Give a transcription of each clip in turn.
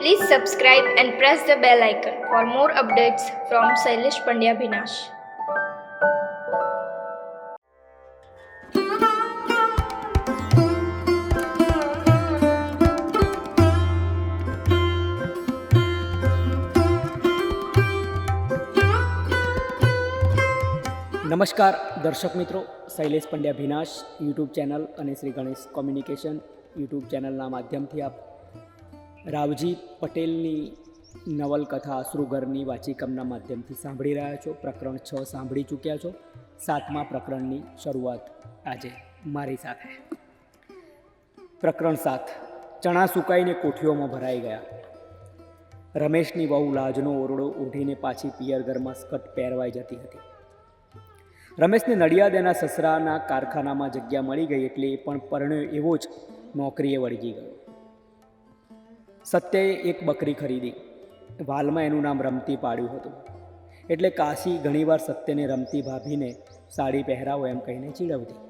Please subscribe and press the bell icon for more updates from Sailesh Pandya Bhinash. નમસ્કાર દર્શક મિત્રો, Shailesh Pandya ભીનાશ YouTube channel અને Shri Ganesh communication YouTube ચેનલના માધ્યમથી આપ રાવજી પટેલની નવલકથા અશ્રુઘરની વાચિકમના માધ્યમથી સાંભળી રહ્યા છો. પ્રકરણ 6 સાંભળી ચૂક્યા છો. 7મા પ્રકરણની શરૂઆત આજે મારી સાથે. પ્રકરણ 7. ચણા સુકાઈને કોઠીઓમાં ભરાઈ ગયા. રમેશની વહુ લાજનો ઓરડો ઓઢીને પાછી પિયર ઘરમાં સ્કર્ટ પહેરવાઈ જતી હતી. રમેશને નડિયાદ એના સસરાના કારખાનામાં જગ્યા મળી ગઈ એટલે એ પણ પરણ્યો એવો જ નોકરીએ વળગી ગયો. સત્યએ એક બકરી ખરીદી. વાલમાં એનું નામ રમતી પાડ્યું હતું. એટલે કાશી ઘણીવાર સત્યને રમતી ભાભીને સાડી પહેરાવો એમ કહીને ચીડવતી.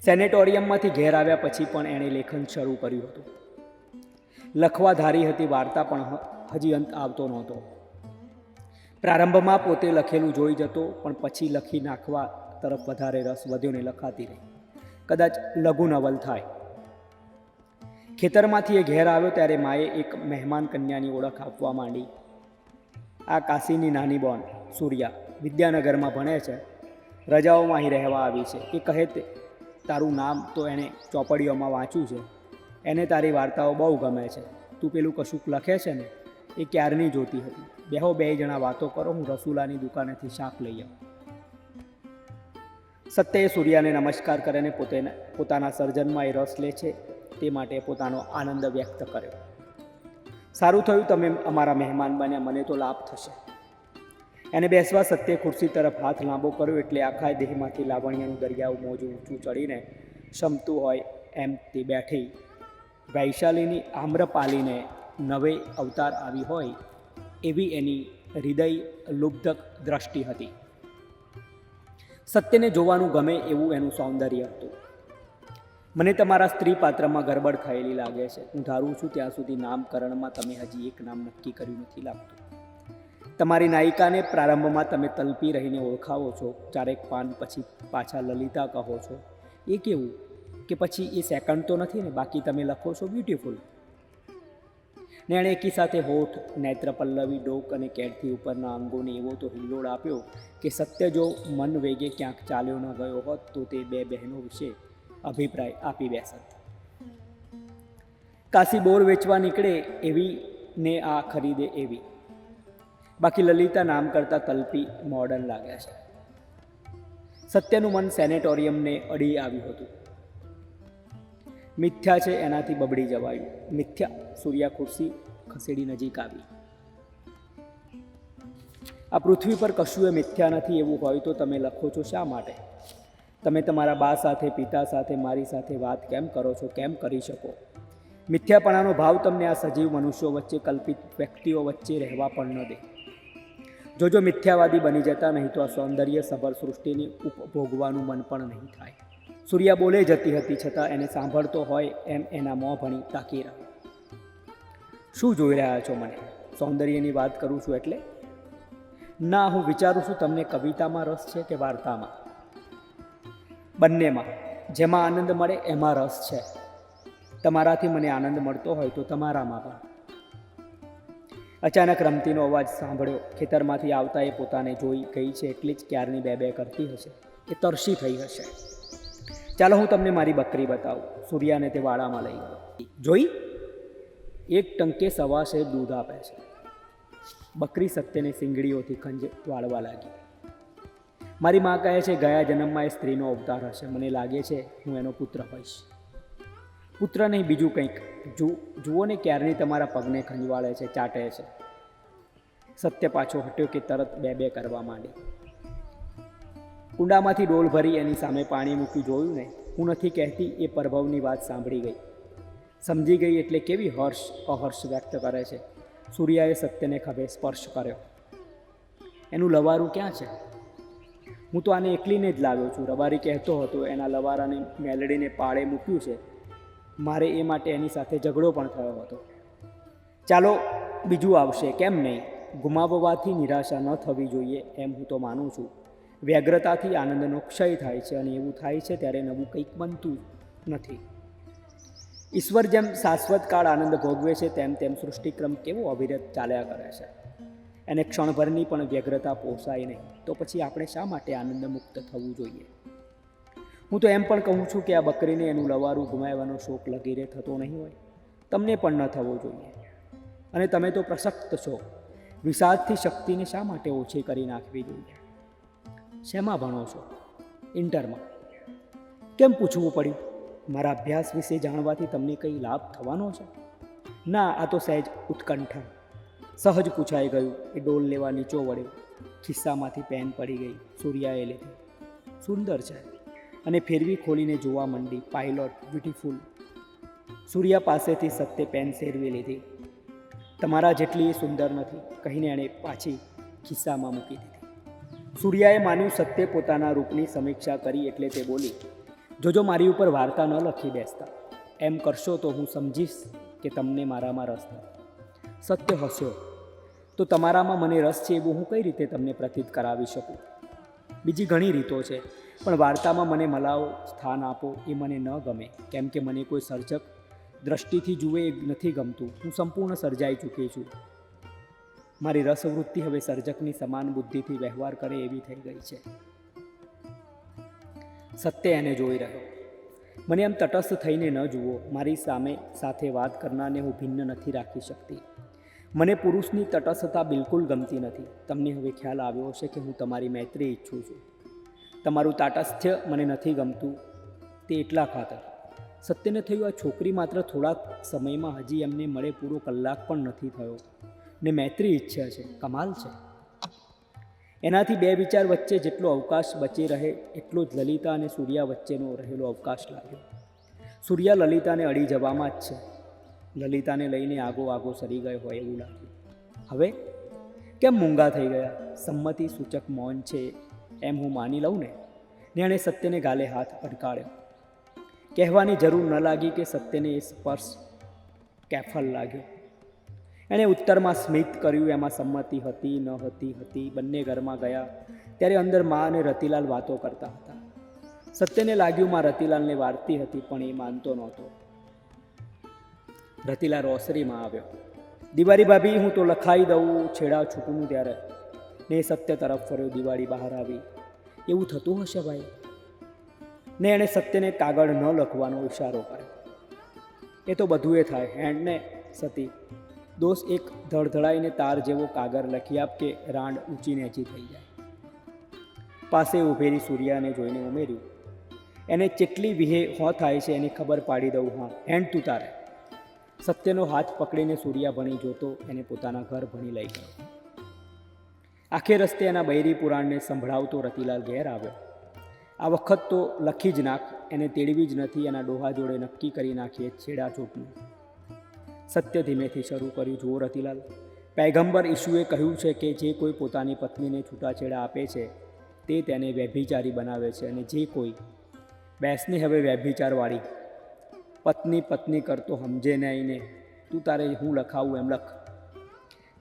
સેનેટોરિયમમાંથી ઘેર આવ્યા પછી પણ એણે લેખન શરૂ કર્યું હતું. લખવા ધારી હતી વાર્તા, પણ હજી અંત આવતો નહોતો. પ્રારંભમાં પોતે લખેલું જોઈ જતો, પણ પછી લખી નાખવા તરફ વધારે રસ વધ્યો ને લખાતી રહી. કદાચ લઘુ નવલ થાય. ખેતરમાંથી એ ઘેર આવ્યો ત્યારે માએ એક મહેમાન કન્યાની ઓળખ આપવા માંડી. આ કાશીની નાની બોન સૂર્યા વિદ્યાનગરમાં ભણે છે. રજાઓમાં અહીં રહેવા આવી છે. એ કહે તે તારું નામ તો એણે ચોપડીઓમાં વાંચ્યું છે. એને તારી વાર્તાઓ બહુ ગમે છે. તું પેલું કશુંક લખે છે ને, એ ક્યારની જોતી હતી. બેહો, 2 જણા વાતો કરો, હું રસુલાની દુકાનેથી શાક લઈ આવું. સત્યએ સૂર્યાને નમસ્કાર કરીને પોતાના સર્જનમાં એ રસ લે છે તે માટે પોતાનો આનંદ વ્યક્ત કર્યો. સારું થયું તમે અમારા મહેમાન બન્યા, મને તો લાભ થશે. એને બેસવા સત્યે ખુરશી તરફ હાથ લાંબો કર્યો એટલે આખા દેહમાંથી લાવણ્યનું દરિયાવું મોજું ઊંચું ચડીને શમતું હોય એમ તે બેઠી. વૈશાલીની આમ્રપાલીને નવે અવતાર આવી હોય એવી એની હૃદય લુબ્ધક દ્રષ્ટિ હતી. સત્યને જોવાનું ગમે એવું એનું સૌંદર્ય હતું. મને તમારા સ્ત્રી પાત્રમાં ગરબડ થયેલી લાગે છે. હું ધારું છું ત્યાં સુધી નામકરણમાં તમે હજી એક નામ નક્કી કર્યું નથી લાગતું. તમારી નાયિકાને પ્રારંભમાં તમે તલપી રહીને ઓળખાવો છો, 4 પાન પછી પાછા લલિતા કહો છો. એ કેવું કે પછી એ સેકન્ડ તો નથી ને? બાકી તમે લખો છો બ્યુટીફુલ. ને એણે એકી સાથે હોઠ, નેત્ર પલ્લવી, ડોક અને કેડથી ઉપરના અંગોને એવો તો હિલોડ આપ્યો કે સત્ય જો મન વેગે ક્યાંક ચાલ્યો ન ગયો હોત તો તે 2 બહેનો વિશે અભિપ્રાય આપી બેસત. કાશી બોર વેચવા નીકળે એવી ને આ ખરીદે એવી. બાકી લલિતા નામ કરતાં તલપી મોડર્ન લાગ્યા છે. સત્યનું મન સેનેટોરિયમને અડી આવ્યું હતું. મિથ્યા છે એનાથી બબડી જવાયું. મિથ્યા. સૂર્યા ખુરશી ખસેડી નજીક આવી. આ પૃથ્વી પર કશું એ મિથ્યા નથી એવું હોય તો તમે લખો છો શા માટે? તમે તમારા બા સાથે, પિતા સાથે, મારી સાથે વાત કેમ કરો છો? કેમ કરી શકો? મિથ્યાપણાનો ભાવ તમને આ સજીવ મનુષ્યો વચ્ચે, કલ્પિત વ્યક્તિઓ વચ્ચે રહેવા પણ ન દે. જો મિથ્યાવાદી બની જતા નહીં તો આ સૌંદર્ય સભર સૃષ્ટિની ઉપભોગવાનું મન પણ નહીં થાય. સૂર્યા બોલે જતી હતી છતાં એને સાંભળતો હોય એમ એના મોં ભણી તાકી રહ્યો. શું જોઈ રહ્યા છો મને? સૌંદર્યની વાત કરું છું એટલે? ના, હું વિચારું છું તમને કવિતામાં રસ છે કે વાર્તામાં? બંનેમાં. જેમાં આનંદ મળે એમાં રસ છે. તમારાથી મને આનંદ મળતો હોય તો તમારામાં પણ. અચાનક રમતીનો અવાજ સાંભળ્યો. ખેતરમાંથી આવતા એ પોતાને જોઈ ગઈ છે એટલી જ ક્યારની બે કરતી હશે. એ તરસી થઈ હશે. ચાલો હું તમને મારી બકરી બતાવું. સૂર્યાને તે વાડામાં લઈ ગયો. જોઈ, 1 ટંકે 1.25 સેર દૂધ આપે છે. બકરી સત્યને સિંગડીઓથી ખંજ વાળવા લાગી. મારી મા કહે છે ગયા જન્મમાં એ સ્ત્રીનો અવતાર હશે. મને લાગે છે હું એનો પુત્ર હોઈશ. પુત્ર નહીં, બીજું કંઈક. જુઓ ને ક્યારની તમારા પગને ખંજવાળે છે, ચાટે છે. સત્ય પાછો હટ્યો કે તરત 2 કરવા માંડી. કુંડામાંથી ડોલ ભરી એની સામે પાણી મૂકી. જોયું ને, હું નથી કહેતી. એ પરભવની વાત સાંભળી ગઈ, સમજી ગઈ. એટલે કેવી અહર્ષ વ્યક્ત કરે છે. સૂર્યાએ સત્યને ખભે સ્પર્શ કર્યો. એનું લવારું ક્યાં છે? હું તો આને એકલીને જ લાવ્યો છું. રબારી કહેતો હતો એના લવારાને મેલડીને પાળે મૂક્યું છે. મારે એ માટે એની સાથે ઝઘડો પણ થયો હતો. ચાલો બીજું આવશે, કેમ નહીં? ગુમાવવાથી નિરાશા ન થવી જોઈએ એમ હું તો માનું છું. વ્યગ્રતાથી આનંદનો ક્ષય થાય છે, અને એવું થાય છે ત્યારે નવું કંઈક બનતું નથી. ઈશ્વર જેમ શાશ્વત કાળ આનંદ ભોગવે છે તેમ તેમ સૃષ્ટિક્રમ કેવો અવિરત ચાલ્યા કરે છે. એને ક્ષણભરની પણ વ્યગ્રતા પોસાય નહીં, તો પછી આપણે શા માટે આનંદ મુક્ત થવું જોઈએ? હું તો એમ પણ કહું છું કે આ બકરીને એનું લવારું ગુમાવવાનો શોક લગીરે થતો નહીં હોય, તમને પણ ન થવો જોઈએ. અને તમે તો પ્રસક્ત છો, વિષાદથી શક્તિને શા માટે ઓછી કરી નાખવી જોઈએ? શેમાં ભણો છો? ઇન્ટરમાં. કેમ પૂછવું પડ્યું? મારા અભ્યાસ વિશે જાણવાથી તમને કંઈ લાભ થવાનો છે? ના, આ તો સહેજ ઉત્કંઠા. સહજ પૂછાઈ ગયું. એ ડોલ લેવા નીચો વળ્યો. ખિસ્સામાંથી પેન પડી ગઈ. સૂર્યાએ લીધી. સુંદર છે. અને ફેરવી ખોલીને જોવા માંડી. Pilot, beautiful. સૂર્યા પાસેથી સત્ય પેન શેરવી લીધી. તમારા જેટલી સુંદર નથી, કહીને એણે પાછી ખિસ્સામાં મૂકી દીધી. સૂર્યાએ માન્યું સત્ય પોતાના રૂપની સમીક્ષા કરી એટલે તે બોલી, જોજો મારી ઉપર વાર્તા ન લખી બેસતા. એમ કરશો તો હું સમજીશ કે તમને મારામાં રસ નથી. સત્ય હસ્યો. તો તમારામાં મને રસ છે એવું હું કઈ રીતે તમને પ્રતીત કરાવી શકું? બીજી ઘણી રીતો છે, પણ વાર્તામાં મને મલાવો, સ્થાન આપો એ મને ન ગમે. કેમ કે મને કોઈ સર્જક દ્રષ્ટિથી જુએ એ નથી ગમતું. હું સંપૂર્ણ સર્જાઈ ચૂકી છું. મારી રસવૃત્તિ હવે સર્જકની સમાન બુદ્ધિથી વ્યવહાર કરે એવી થઈ ગઈ છે. સત્ય એને જોઈ રહ્યો. મને એમ તટસ્થ થઈને ન જુઓ. મારી સામે સાથે વાત કરનારને હું ભિન્ન નથી રાખી શકતી. મને પુરુષની તટસ્થતા બિલકુલ ગમતી નથી. તમને હવે ખ્યાલ આવ્યો હશે કે હું તમારી મૈત્રી ઈચ્છું છું. તમારું તાટસ્થ્ય મને નથી ગમતું, તે એટલા ખાતર. સત્યને થયું આ છોકરી માત્ર થોડાક સમયમાં, હજી એમને મળે પૂરો કલાક પણ નથી થયો ને મૈત્રી ઈચ્છે છે. કમાલ છે. એનાથી બે વિચાર વચ્ચે જેટલો અવકાશ બચી રહે એટલો જ લલિતા અને સૂર્યા વચ્ચેનો રહેલો અવકાશ લાગ્યો. સૂર્યા લલિતાને અડી જવામાં જ છે. લલિતાને લઈને આગો સરી ગયો હોય એવું લાગ્યું. હવે કેમ મૂંગા થઈ ગયા? સંમતિ સૂચક મૌન છે એમ હું માની લઉં ને. એણે સત્યને ગાલે હાથ અડકાળ્યો. કહેવાની જરૂર ન લાગી કે સત્યને એ સ્પર્શ કેફલ લાગ્યો. એણે ઉત્તરમાં સ્મિત કર્યું. એમાં સંમતિ હતી ન હતી. બંને ઘરમાં ગયા ત્યારે અંદર મા અને રતિલાલ વાતો કરતા હતા. સત્યને લાગ્યું માં રતિલાલને વારતી હતી, પણ એ માનતો નહોતો. રતિલાલ રોસરીમાં આવ્યો. દિવાળી ભાભી, હું તો લખાઈ દઉં છેડા છૂટું ત્યારે. ને સત્ય તરફ ફર્યો. દિવાળી બહાર આવી. એવું થતું હશે ભાઈ. ને એણે સત્યને કાગળ ન લખવાનો ઈશારો કર્યો. એ તો બધું એ થાય. હેન્ડને સતી દોષ એક ધડધડાઈને તાર જેવો કાગળ લખી આપ કે રાંડ ઊંચી નીચી થઈ જાય. પાસે ઊભેલી સૂર્યાને જોઈને ઉમેર્યું, એને જેટલી વિહે હો થાય છે એની ખબર પાડી દઉં. હા, હેન્ડ તું તારે. સત્યનો હાથ પકડીને સૂર્યા ભણી જોતો એને પોતાના ઘર ભણી લઈ ગયો. આખે રસ્તે એના બૈરી પુરાણને સંભળાવતો રતિલાલ ઘેર આવ્યો. આ વખત તો લખી જ નાખ, એને તેડવી જ નથી. એના ડોહા જોડે નક્કી કરી નાખીએ છેડા છૂટનું. સત્ય ધીમેથી શરૂ કર્યું. જુઓ રતિલાલ, પૈગંબર ઈસુએ કહ્યું છે કે જે કોઈ પોતાની પત્નીને છૂટાછેડા આપે છે તે તેને વ્યભિચારી બનાવે છે. અને જે કોઈ બેસને હવે વ્યભિચારવાળી પત્ની કરતો સમજે નહીં ને તું તારે હું લખાવું એમ લખ.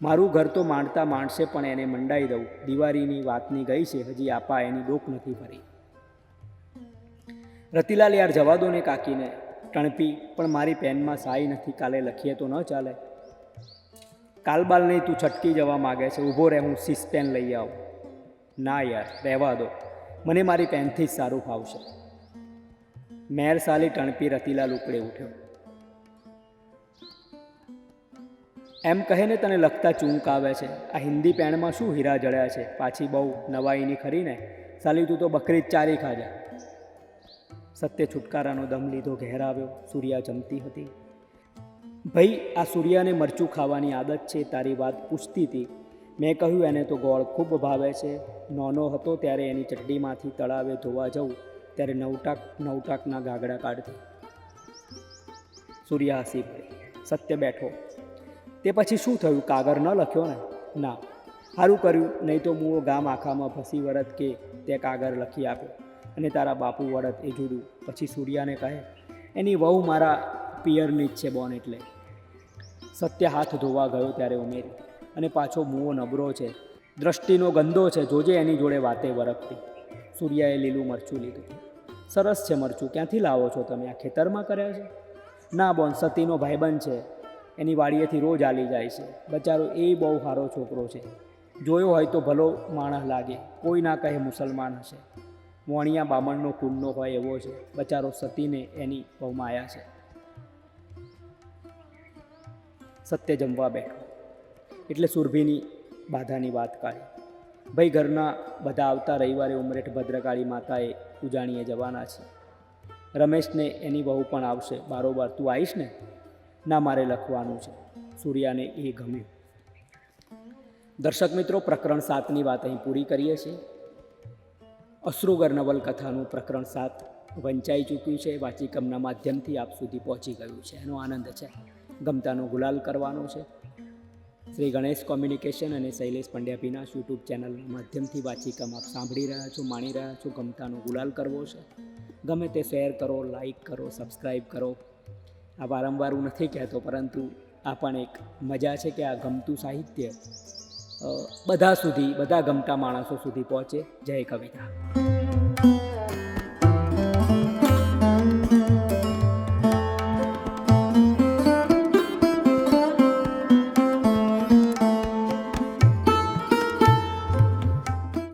મારું ઘર તો માંડતા માંડશે પણ એને મંડાઈ દઉં. દિવાળીની વાતની ગઈ છે, હજી આપા એની ડોક નથી ભરી. રતિલાલ, યાર જવા દો ને કાકીને. ટણપી, પણ મારી પેનમાં સાઈ નથી. કાલે લખીએ તો ન ચાલે? કાલબાલ નહીં, તું છટકી જવા માગે છે. ઊભો રહે, હું સીસ પેન લઈ આવું. ના યાર, રહેવા દો. મને મારી પેનથી જ સારું ફાવશે. મેર સાલી ટણપી. રતિલાલ ઉપડે ઉઠ્યો. એમ કહે ને તને લખતા ચૂંક આવે છે. આ હિન્દી પેનમાં શું હીરા જડ્યા છે? પાછી બહુ નવાઈની ખરી ને સાલી, તું તો બકરી જ ચારી ખાજા. સત્ય છુટકારાનો દમ લીધો ઘેર આવ્યો. સૂર્યા જમતી હતી. ભાઈ, આ સૂર્યાને મરચું ખાવાની આદત છે. તારી વાત પૂછતી હતી. મેં કહ્યું એને તો ગોળ ખૂબ ભાવે છે. નાનો હતો ત્યારે એની ચડ્ડીમાંથી તળાવે ધોવા જવું ત્યારે નવટાકના ગાગડા કાઢતી. સૂર્યા હસી પડી. સત્ય બેઠો. તે પછી શું થયું? કાગળ ન લખ્યો ને? ના. સારું કર્યું, નહીં તો મૂળ ગામ આખામાં ભસી વળત કે તે કાગળ લખી આપ્યો અને તારા બાપુ વળત એ જુદું. પછી સૂર્યાને કહે, એની વહુ મારા પિયરની જ છે બોન એટલે. સત્ય હાથ ધોવા ગયો ત્યારે ઉમેરી, અને પાછો મુવો નબળો છે, દ્રષ્ટિનો ગંદો છે, જોજે એની જોડે વાતે વરખતી. સૂર્યાએ લીલું મરચું લીધું. સરસ છે મરચું, ક્યાંથી લાવો છો તમે? આ ખેતરમાં કર્યા છે? ના બોન, સતીનો ભાઈબંધ છે, એની વાડીએથી રોજ આલી જાય છે. બચારો એ બહુ સારો છોકરો છે, જોયો હોય તો ભલો માણસ લાગે, કોઈ ના કહે મુસલમાન હશે. મોણિયા બામણનો કુંડનો હોય એવો છે. બચારો સતીને એની બહુ માયા છે. સત્ય જમવા બેઠો એટલે સુરભીની બાધાની વાત કાઢી. ભાઈ ઘરના બધા આવતા રવિવારે ઉમરેઠ ભદ્રકાળી માતાએ ઉજાણીએ જવાના છે. રમેશને એની વહુ પણ આવશે. બારોબાર તું આવીશ ને? ના, મારે લખવાનું છે. સૂર્યાને એ ગમ્યું. દર્શક મિત્રો, પ્રકરણ 7ની વાત અહીં પૂરી કરીએ છીએ. અશ્રુગર નવલકથાનું પ્રકરણ 7 વંચાઈ ચૂક્યું છે. વાચિકમના માધ્યમથી આપ સુધી પહોંચી ગયું છે. એનો આનંદ છે. ગમતાનો ગુલાલ કરવાનો છે. શ્રી ગણેશ કોમ્યુનિકેશન અને શૈલેષ પંડ્યા ભીનાશ યુટ્યુબ ચેનલના માધ્યમથી વાચિકમ આપ સાંભળી રહ્યા છો, માણી રહ્યા છો. ગમતાનો ગુલાલ કરવો છે. ગમે તે શેર કરો, લાઈક કરો, સબસ્ક્રાઈબ કરો. આ વારંવાર હું નથી કહેતો, પરંતુ આ પણ એક મજા છે કે આ ગમતું સાહિત્ય બધા સુધી, બધા ગમતા માણસો સુધી પહોંચે. જય કવિતા.